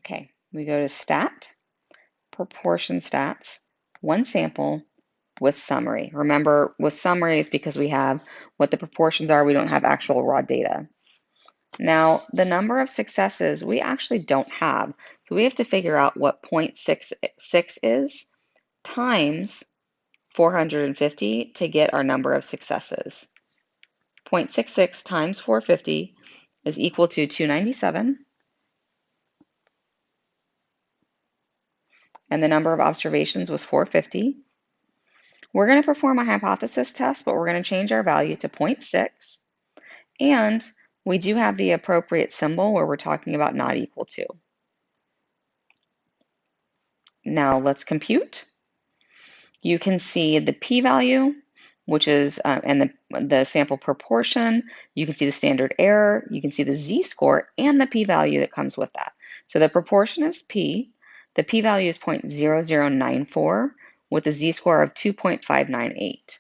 Okay, we go to stat, proportion stats, one sample with summary. Remember, with summaries, because we have what the proportions are, we don't have actual raw data. Now, the number of successes we actually don't have. So we have to figure out what 0.66 is times 450 to get our number of successes. 0.66 times 450 is equal to 297. And the number of observations was 450. We're going to perform a hypothesis test, but we're going to change our value to 0.6. And we do have the appropriate symbol where we're talking about not equal to. Now let's compute. You can see the p-value, which is, and the sample proportion. You can see the standard error. You can see the z-score and the p-value that comes with that. So the proportion is p. The p-value is 0.0094 with a z-score of 2.598.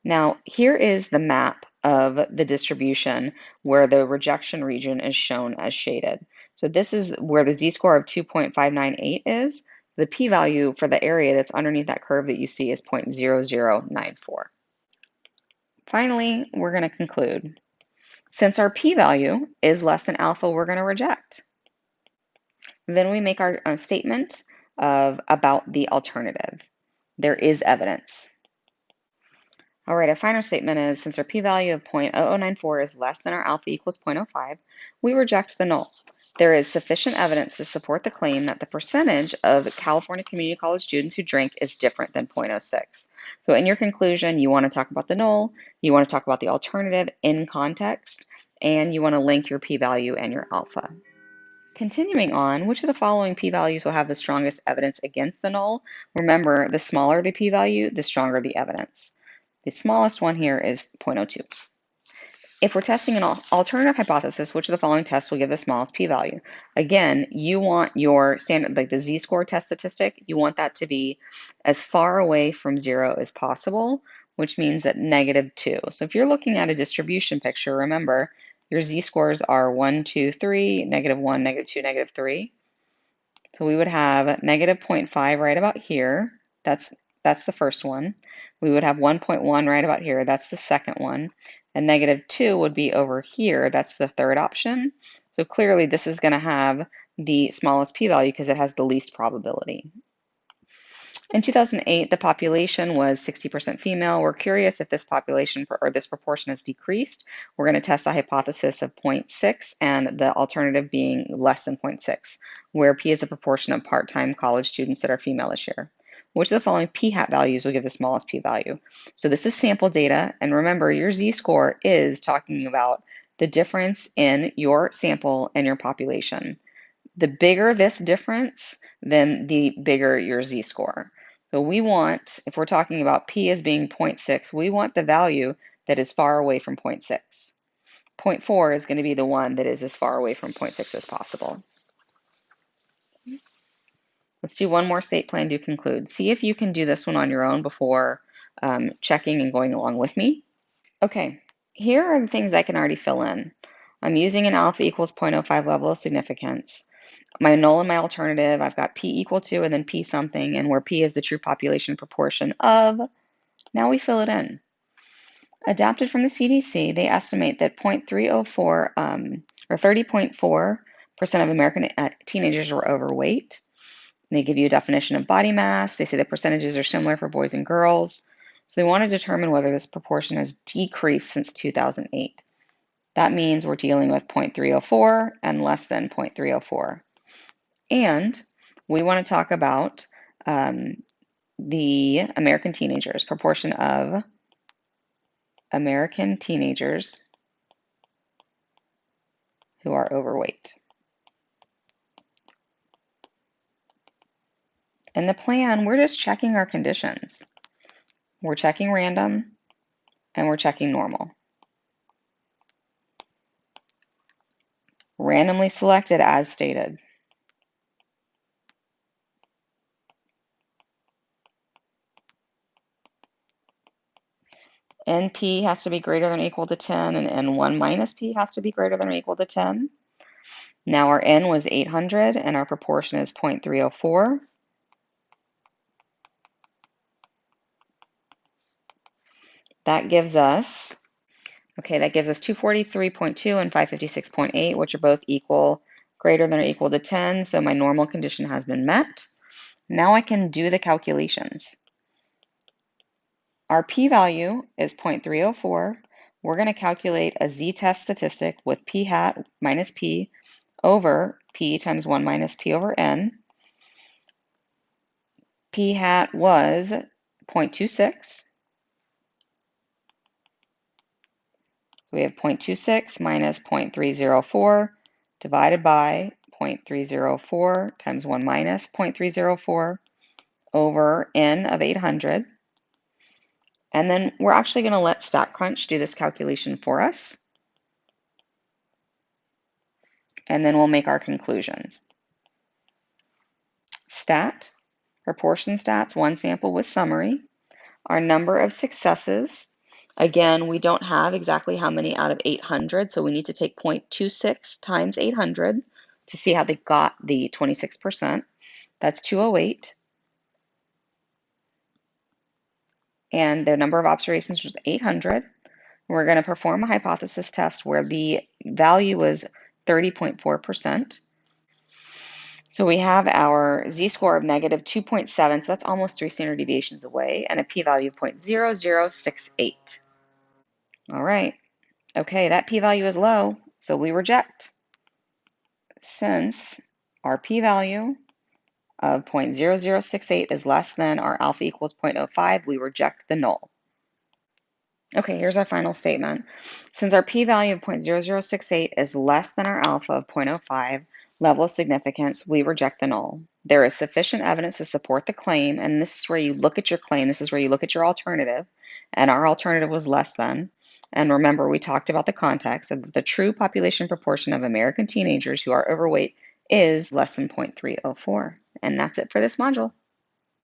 Now, here is the map of the distribution where the rejection region is shown as shaded. So this is where the z-score of 2.598 is. The p-value for the area that's underneath that curve that you see is 0.0094. Finally, we're going to conclude. Since our p-value is less than alpha, we're going to reject. Then we make our statement about the alternative. There is evidence. All right, our final statement is, since our p-value of 0.0094 is less than our alpha equals 0.05, we reject the null. There is sufficient evidence to support the claim that the percentage of California community college students who drink is different than 0.06. So in your conclusion, you want to talk about the null, you want to talk about the alternative in context, and you want to link your p-value and your alpha. Continuing on, which of the following p-values will have the strongest evidence against the null? Remember, the smaller the p-value, the stronger the evidence. The smallest one here is 0.02. If we're testing an alternative hypothesis, which of the following tests will give the smallest p-value? Again, you want your standard, like the z-score test statistic, you want that to be as far away from 0 as possible, which means that -2. So if you're looking at a distribution picture, remember, your z-scores are 1, 2, 3, -1, -2, -3. So we would have -0.5 right about here. That's the first one. We would have 1.1 right about here. That's the second one. And -2 would be over here. That's the third option. So clearly this is going to have the smallest p-value because it has the least probability. In 2008, the population was 60% female. We're curious if this population or this proportion has decreased. We're going to test the hypothesis of 0.6 and the alternative being less than 0.6, where p is a proportion of part-time college students that are female this year. Which of the following p-hat values will give the smallest p-value? So this is sample data, and remember your z-score is talking about the difference in your sample and your population. The bigger this difference, then the bigger your z-score. So we want, if we're talking about p as being 0.6, we want the value that is far away from 0.6. 0.4 is going to be the one that is as far away from 0.6 as possible. Let's do one more state plan to conclude. See if you can do this one on your own before checking and going along with me. Okay, here are the things I can already fill in. I'm using an alpha equals 0.05 level of significance. My null and my alternative, I've got p equal to and then p something, and where p is the true population proportion of, now we fill it in. Adapted from the CDC, they estimate that 0.304 or 30.4% of American teenagers were overweight. They give you a definition of body mass. They say the percentages are similar for boys and girls. So they want to determine whether this proportion has decreased since 2008. That means we're dealing with 0.304 and less than 0.304. And we want to talk about the American teenagers, proportion of American teenagers who are overweight. In the plan, we're just checking our conditions. We're checking random and we're checking normal. Randomly selected as stated. NP has to be greater than or equal to 10 and N1 minus P has to be greater than or equal to 10. Now our N was 800 and our proportion is 0.304. That gives us, that gives us 243.2 and 556.8, which are both equal, greater than or equal to 10, so my normal condition has been met. Now I can do the calculations. Our p-value is 0.304. We're going to calculate a z-test statistic with p hat minus p over p times 1 minus p over n. P hat was 0.26. So we have 0.26 minus 0.304 divided by 0.304 times 1 minus 0.304 over n of 800. And then we're actually going to let StatCrunch do this calculation for us. And then we'll make our conclusions. Stat, proportion stats, one sample with summary. Our number of successes, again, we don't have exactly how many out of 800, so we need to take 0.26 times 800 to see how they got the 26%. That's 208. And their number of observations was 800. We're going to perform a hypothesis test where the value was 30.4%. So we have our z-score of negative 2.7, so that's almost 3 standard deviations away, and a p-value of 0.0068. All right. Okay, that p-value is low, so we reject. Since our p-value of 0.0068 is less than our alpha equals 0.05, we reject the null. Okay, here's our final statement. Since our p-value of 0.0068 is less than our alpha of 0.05 level of significance, we reject the null. There is sufficient evidence to support the claim, and this is where you look at your claim, this is where you look at your alternative, and our alternative was less than. And remember, we talked about the context of the true population proportion of American teenagers who are overweight is less than 0.304. And that's it for this module.